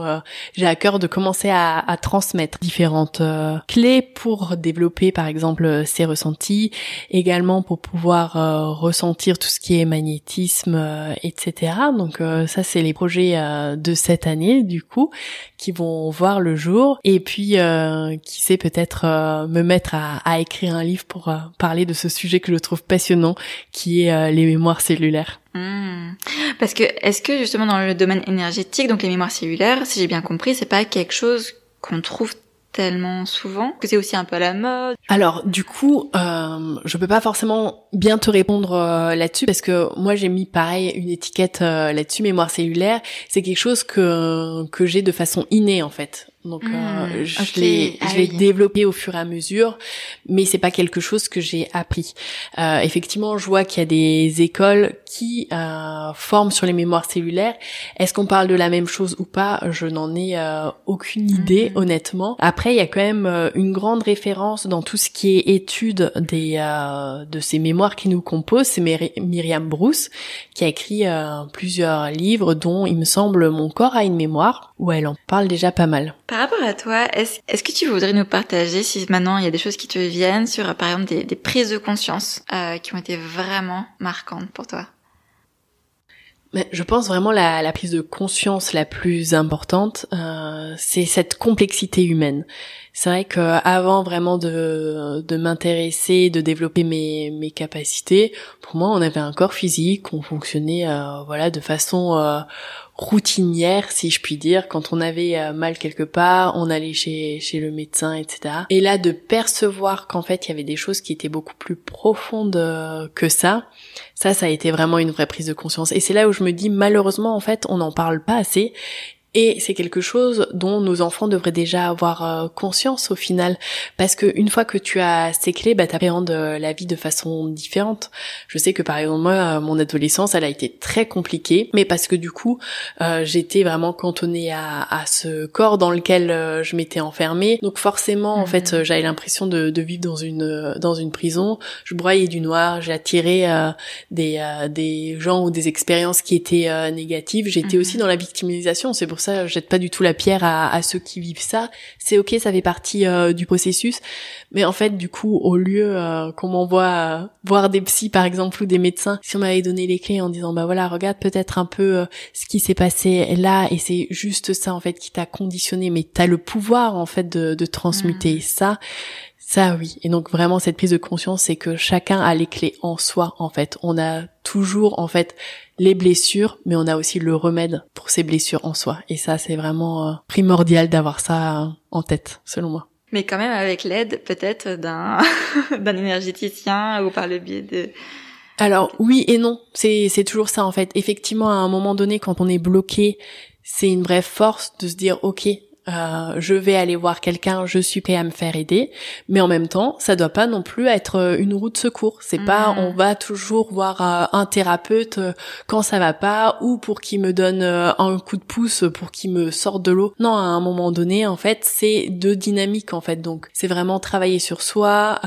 j'ai à cœur de commencer à transmettre différentes clés pour développer par exemple ces ressentis, également pour pouvoir ressentir tout ce qui est magnétisme, etc. Donc ça c'est les projets de cette année du coup qui vont voir le jour. Et puis qui sait peut-être me mettre à écrire un livre pour parler de ce sujet que je trouve passionnant, qui est les mémoires cellulaires. Parce que est-ce que justement dans le domaine énergétique, donc les mémoires cellulaires, si j'ai bien compris, c'est pas quelque chose qu'on trouve tellement souvent, que c'est aussi un peu à la mode. Alors du coup, je peux pas forcément bien te répondre là-dessus parce que moi j'ai mis pareil une étiquette là-dessus. Mémoire cellulaire, c'est quelque chose que j'ai de façon innée en fait. Donc je l'ai développé au fur et à mesure, mais c'est pas quelque chose que j'ai appris. Effectivement, je vois qu'il y a des écoles qui forment sur les mémoires cellulaires. Est-ce qu'on parle de la même chose ou pas? Je n'en ai aucune idée, honnêtement. Après, il y a quand même une grande référence dans tout ce qui est étude de ces mémoires qui nous composent. C'est Myriam Bruce qui a écrit plusieurs livres, dont il me semble Mon corps a une mémoire, où elle en parle déjà pas mal. Par rapport à toi, est-ce que tu voudrais nous partager, si maintenant il y a des choses qui te viennent, sur par exemple des prises de conscience qui ont été vraiment marquantes pour toi? Mais je pense vraiment la prise de conscience la plus importante, c'est cette complexité humaine. C'est vrai que avant vraiment de m'intéresser, de développer mes capacités, pour moi on avait un corps physique, on fonctionnait de façon routinière, si je puis dire. Quand on avait mal quelque part, on allait chez le médecin, etc. Et là, de percevoir qu'en fait, il y avait des choses qui étaient beaucoup plus profondes que ça a été vraiment une vraie prise de conscience. Et c'est là où je me dis, malheureusement, en fait, on n'en parle pas assez. Et c'est quelque chose dont nos enfants devraient déjà avoir conscience au final, parce que une fois que tu as ces clés, t'appréhendes la vie de façon différente. Je sais que par exemple moi, mon adolescence, elle a été très compliquée, mais parce que du coup, j'étais vraiment cantonnée à ce corps dans lequel je m'étais enfermée. Donc forcément, en fait, j'avais l'impression de vivre dans une prison. Je broyais du noir, j'attirais des gens ou des expériences qui étaient négatives. J'étais aussi dans la victimisation. C'est pour ça, je jette pas du tout la pierre à ceux qui vivent ça. C'est ok, ça fait partie du processus. Mais en fait, du coup, au lieu qu'on m'envoie voir des psys, par exemple, ou des médecins, si on m'avait donné les clés en disant, regarde peut-être un peu ce qui s'est passé là, et c'est juste ça, en fait, qui t'a conditionné, mais t'as le pouvoir, en fait, de transmuter ça. Ça, oui. Et donc, vraiment, cette prise de conscience, c'est que chacun a les clés en soi, en fait. On a toujours, en fait, les blessures, mais on a aussi le remède pour ces blessures en soi. Et ça, c'est vraiment primordial d'avoir ça en tête, selon moi. Mais quand même avec l'aide, peut-être, d'un énergéticien ou par le biais de... Alors, oui et non. C'est toujours ça, en fait. Effectivement, à un moment donné, quand on est bloqué, c'est une vraie force de se dire, ok, je vais aller voir quelqu'un, je suis prêt à me faire aider, mais en même temps, ça doit pas non plus être une roue de secours. C'est pas, on va toujours voir un thérapeute quand ça va pas, ou pour qu'il me donne un coup de pouce pour qu'il me sorte de l'eau. Non, à un moment donné, en fait, c'est deux dynamiques, en fait. Donc, c'est vraiment travailler sur soi,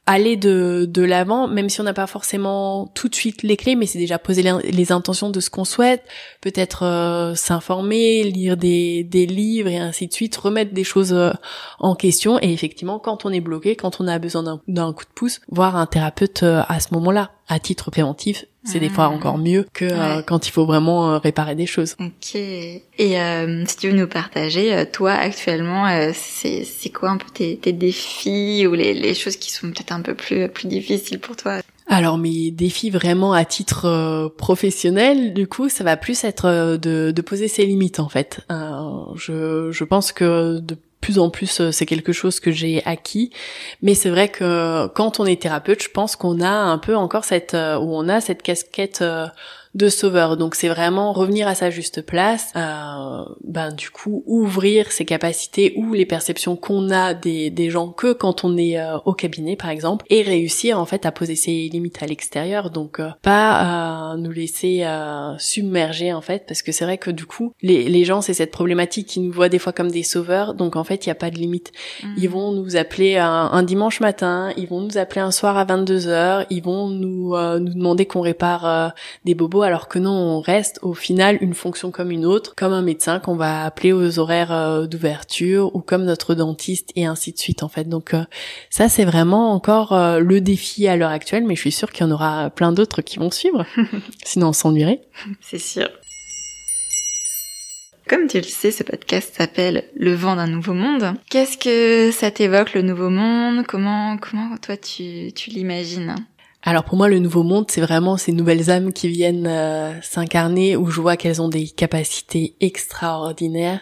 aller de l'avant, même si on n'a pas forcément tout de suite les clés, mais c'est déjà poser les intentions de ce qu'on souhaite, peut-être s'informer, lire des livres et ainsi de suite, remettre des choses en question. Et effectivement, quand on est bloqué, quand on a besoin d'un coup de pouce, voir un thérapeute à ce moment-là, à titre préventif, c'est des fois encore mieux que quand il faut vraiment réparer des choses. Ok. Et si tu veux nous partager, toi actuellement, c'est quoi un peu tes défis ou les choses qui sont peut-être un peu plus difficiles pour toi? Alors mes défis vraiment à titre professionnel, du coup, ça va plus être de poser ses limites en fait. Je pense que de plus en plus c'est quelque chose que j'ai acquis, mais c'est vrai que quand on est thérapeute, je pense qu'on a un peu encore cette casquette de sauveur. Donc c'est vraiment revenir à sa juste place, du coup ouvrir ses capacités ou les perceptions qu'on a des gens que quand on est au cabinet par exemple, et réussir en fait à poser ses limites à l'extérieur. Donc pas nous laisser submerger en fait, parce que c'est vrai que du coup les gens, c'est cette problématique qui nous voient des fois comme des sauveurs. Donc en fait il y a pas de limite. Ils vont nous appeler un dimanche matin, ils vont nous appeler un soir à 22h, ils vont nous demander qu'on répare des bobos, alors que non, on reste au final une fonction comme une autre, comme un médecin qu'on va appeler aux horaires d'ouverture, ou comme notre dentiste, et ainsi de suite en fait. Donc ça c'est vraiment encore le défi à l'heure actuelle, mais je suis sûre qu'il y en aura plein d'autres qui vont suivre, sinon on s'ennuierait. C'est sûr. Comme tu le sais, ce podcast s'appelle Le vent d'un nouveau monde. Qu'est-ce que ça t'évoque, le nouveau monde? Comment toi tu l'imagines? Alors pour moi, le nouveau monde, c'est vraiment ces nouvelles âmes qui viennent s'incarner, où je vois qu'elles ont des capacités extraordinaires,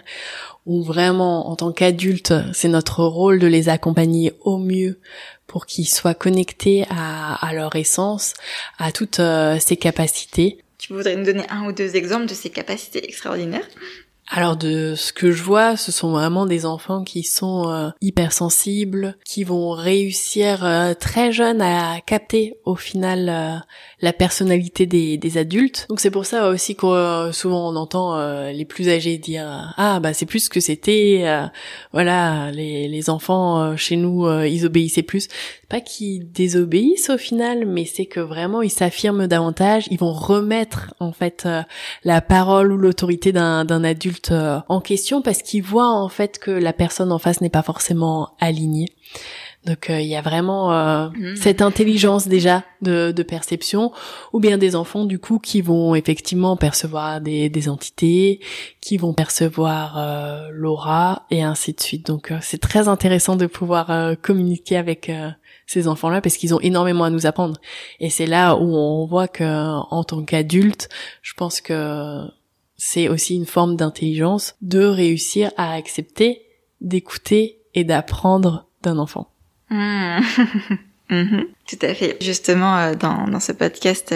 où vraiment, en tant qu'adultes, c'est notre rôle de les accompagner au mieux pour qu'ils soient connectés à leur essence, à toutes ces capacités. Tu voudrais nous donner 1 ou 2 exemples de ces capacités extraordinaires ? Alors de ce que je vois, ce sont vraiment des enfants qui sont hypersensibles, qui vont réussir très jeunes à capter au final la personnalité des adultes. Donc c'est pour ça aussi que souvent on entend les plus âgés dire ah bah c'est plus ce que c'était, voilà les enfants chez nous ils obéissaient plus. C'est pas qu'ils désobéissent au final, mais c'est que vraiment ils s'affirment davantage, ils vont remettre en fait la parole ou l'autorité d'un adulte en question parce qu'ils voient en fait que la personne en face n'est pas forcément alignée. Donc il y a vraiment cette intelligence déjà de perception, ou bien des enfants du coup qui vont effectivement percevoir des entités, qui vont percevoir l'aura et ainsi de suite. Donc c'est très intéressant de pouvoir communiquer avec ces enfants-là parce qu'ils ont énormément à nous apprendre. Et c'est là où on voit que en tant qu'adulte, je pense que c'est aussi une forme d'intelligence de réussir à accepter, d'écouter et d'apprendre d'un enfant. Tout à fait. Justement, dans ce podcast,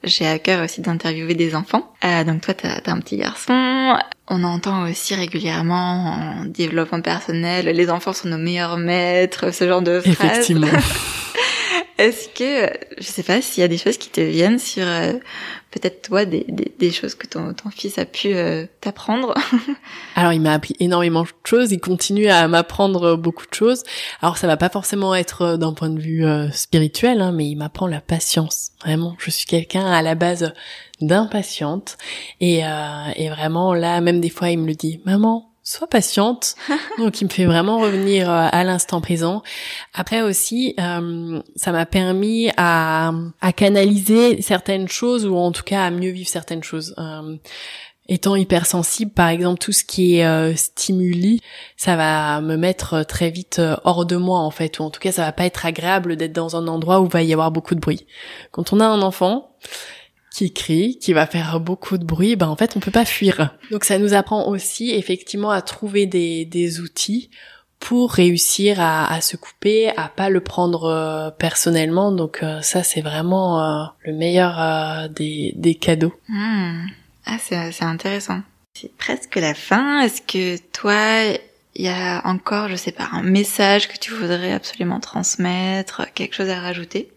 j'ai à cœur aussi d'interviewer des enfants. Donc toi, t'as un petit garçon. On entend aussi régulièrement en développement personnel, les enfants sont nos meilleurs maîtres, ce genre de phrases. Effectivement. Est-ce que, je sais pas s'il y a des choses qui te viennent sur peut-être toi des choses que ton fils a pu t'apprendre? Alors il m'a appris énormément de choses, il continue à m'apprendre beaucoup de choses. Alors ça va pas forcément être d'un point de vue spirituel, hein, mais il m'apprend la patience. Vraiment, je suis quelqu'un à la base d'impatiente et vraiment là, même des fois il me le dit, maman, sois patiente. Donc il me fait vraiment revenir à l'instant présent. Après aussi, ça m'a permis à canaliser certaines choses, ou en tout cas à mieux vivre certaines choses. Étant hypersensible, par exemple, tout ce qui est stimuli, ça va me mettre très vite hors de moi en fait, ou en tout cas ça va pas être agréable d'être dans un endroit où il va y avoir beaucoup de bruit. Quand on a un enfant qui crie, qui va faire beaucoup de bruit, ben en fait on peut pas fuir. Donc ça nous apprend aussi effectivement à trouver des outils pour réussir à se couper, à pas le prendre personnellement. Donc ça c'est vraiment le meilleur des cadeaux. Ah c'est intéressant. C'est presque la fin. Est-ce que toi il y a encore, je sais pas, un message que tu voudrais absolument transmettre, quelque chose à rajouter?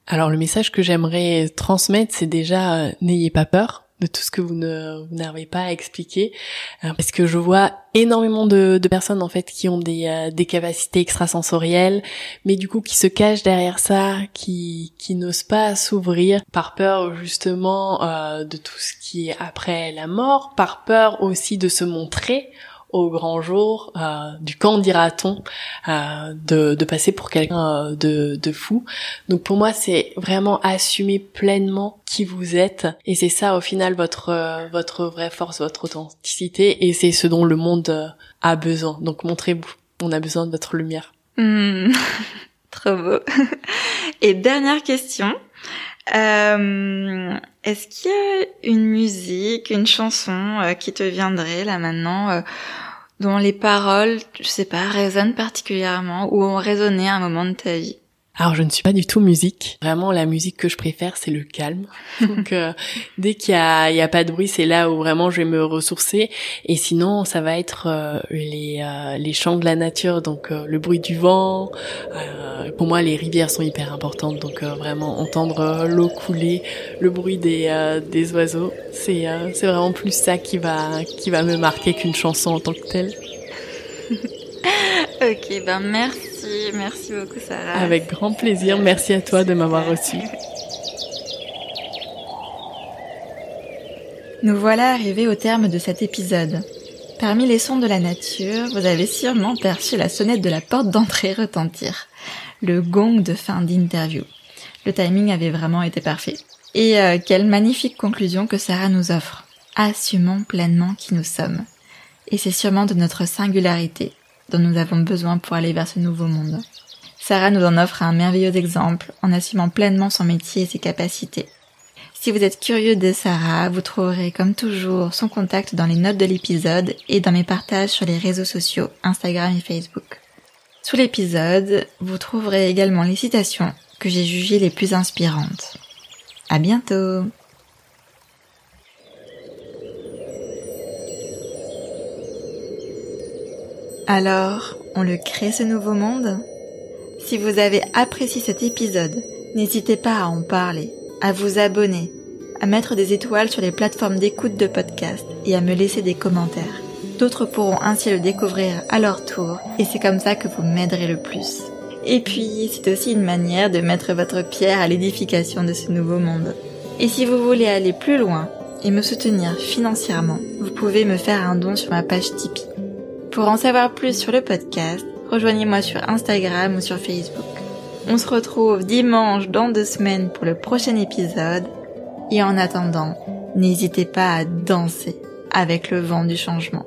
Alors le message que j'aimerais transmettre, c'est déjà n'ayez pas peur de tout ce que vous n'arrivez pas à expliquer, parce que je vois énormément de personnes en fait qui ont des capacités extrasensorielles, mais du coup qui se cachent derrière ça, qui n'osent pas s'ouvrir par peur justement de tout ce qui est après la mort, par peur aussi de se montrer au grand jour, du qu'en dira-t-on, de passer pour quelqu'un de fou. Donc pour moi c'est vraiment assumer pleinement qui vous êtes, et c'est ça au final votre vraie force, votre authenticité, et c'est ce dont le monde a besoin. Donc montrez-vous, on a besoin de votre lumière. Trop beau. Et dernière question, est-ce qu'il y a une musique, une chanson qui te viendrait là maintenant, dont les paroles, je sais pas, résonnent particulièrement ou ont résonné à un moment de ta vie? Alors je ne suis pas du tout musique. Vraiment la musique que je préfère c'est le calme. Donc dès qu'il y a pas de bruit, c'est là où vraiment je vais me ressourcer. Et sinon ça va être les chants de la nature, donc le bruit du vent. Pour moi les rivières sont hyper importantes, donc vraiment entendre l'eau couler, le bruit des oiseaux, c'est vraiment plus ça qui va me marquer qu'une chanson en tant que telle. Ok, ben merci beaucoup Sarah. Avec grand plaisir, merci à toi de m'avoir reçue. Nous voilà arrivés au terme de cet épisode. Parmi les sons de la nature, vous avez sûrement perçu la sonnette de la porte d'entrée retentir. Le gong de fin d'interview. Le timing avait vraiment été parfait. Et quelle magnifique conclusion que Sarah nous offre. Assumons pleinement qui nous sommes. Et c'est sûrement de notre singularité dont nous avons besoin pour aller vers ce nouveau monde. Sarah nous en offre un merveilleux exemple en assumant pleinement son métier et ses capacités. Si vous êtes curieux de Sarah, vous trouverez comme toujours son contact dans les notes de l'épisode et dans mes partages sur les réseaux sociaux, Instagram et Facebook. Sous l'épisode, vous trouverez également les citations que j'ai jugées les plus inspirantes. À bientôt! Alors, on le crée ce nouveau monde ? Si vous avez apprécié cet épisode, n'hésitez pas à en parler, à vous abonner, à mettre des étoiles sur les plateformes d'écoute de podcast et à me laisser des commentaires. D'autres pourront ainsi le découvrir à leur tour et c'est comme ça que vous m'aiderez le plus. Et puis, c'est aussi une manière de mettre votre pierre à l'édification de ce nouveau monde. Et si vous voulez aller plus loin et me soutenir financièrement, vous pouvez me faire un don sur ma page Tipeee. Pour en savoir plus sur le podcast, rejoignez-moi sur Instagram ou sur Facebook. On se retrouve dimanche dans 2 semaines pour le prochain épisode. Et en attendant, n'hésitez pas à danser avec le vent du changement.